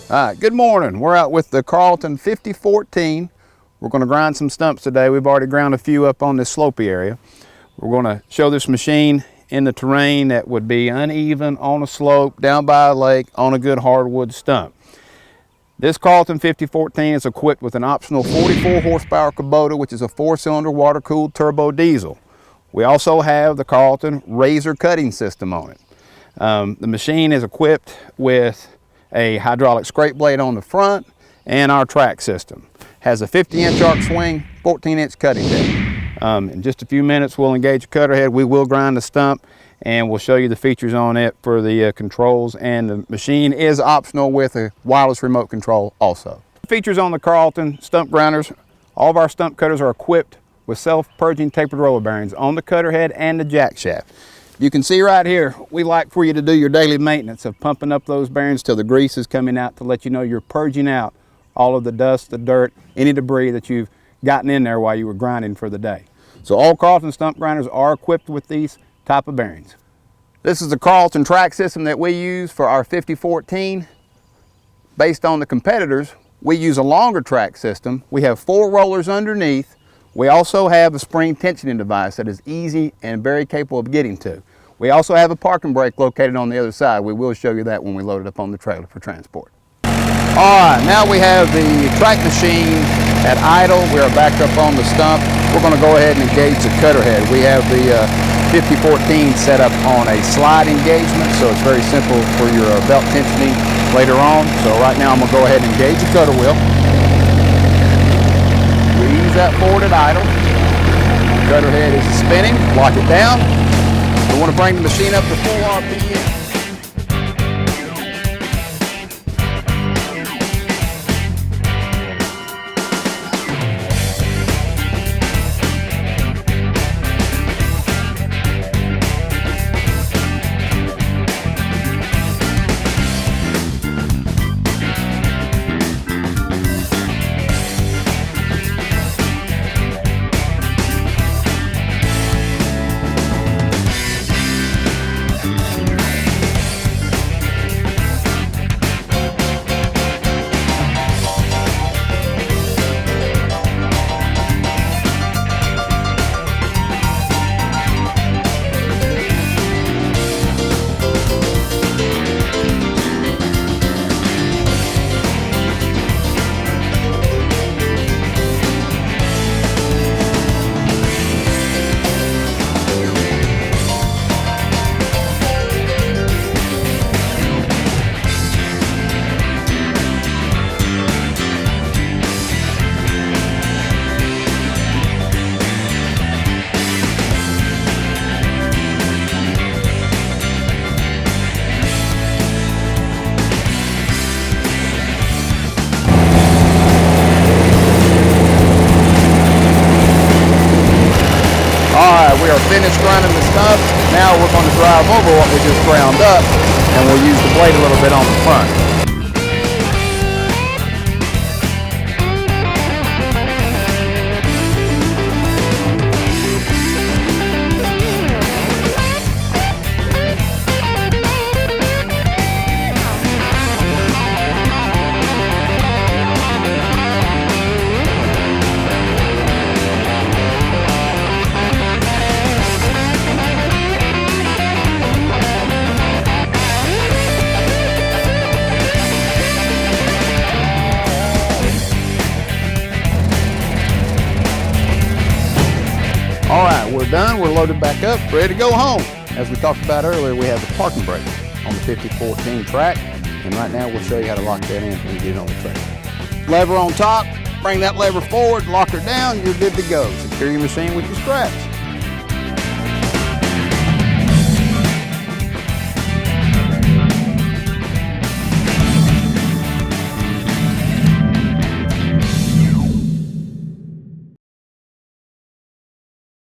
All right, good morning. We're out with the Carlton 5014. We're going to grind some stumps today. We've already ground a few up on this slopey area. We're going to show this machine in the terrain that would be uneven, on a slope, down by a lake, on a good hardwood stump. This Carlton 5014 is equipped with an optional 44 horsepower Kubota, which is a 4-cylinder water-cooled turbo diesel. We also have the Carlton Razor cutting system on it. The machine is equipped with a hydraulic scrape blade on the front and our track system. Has a 50-inch arc swing, 14-inch cutting deck. In just a few minutes we'll engage the cutter head. We will grind the stump and we'll show you the features on it for the controls, and the machine is optional with a wireless remote control also. Features on the Carlton stump grinders: all of our stump cutters are equipped with self-purging tapered roller bearings on the cutter head and the jack shaft. You can see right here, we like for you to do your daily maintenance of pumping up those bearings till the grease is coming out to let you know you're purging out all of the dust, the dirt, any debris that you've gotten in there while you were grinding for the day. So all Carlton stump grinders are equipped with these type of bearings. This is the Carlton track system that we use for our 5014. Based on the competitors, we use a longer track system. We have 4 rollers underneath. We also have a spring tensioning device that is easy and very capable of getting to. We also have a parking brake located on the other side. We will show you that when we load it up on the trailer for transport. All right, now we have the track machine at idle. We are back up on the stump. We're going to go ahead and engage the cutter head. We have the 5014 set up on a slide engagement, so it's very simple for your belt tensioning later on. So right now I'm going to go ahead and engage the cutter wheel. That forward at idle. Cutter head is spinning. Lock it down. We want to bring the machine up to full RPM. We are finished grinding the stump. Now we're going to drive over what we just ground up, and we'll use the blade a little bit on the front. All right, we're done. We're loaded back up, ready to go home. As we talked about earlier, we have the parking brake on the 5014 track, and right now we'll show you how to lock that in when you get it on the trailer. Lever on top, bring that lever forward, lock her down, you're good to go. Secure your machine with your straps.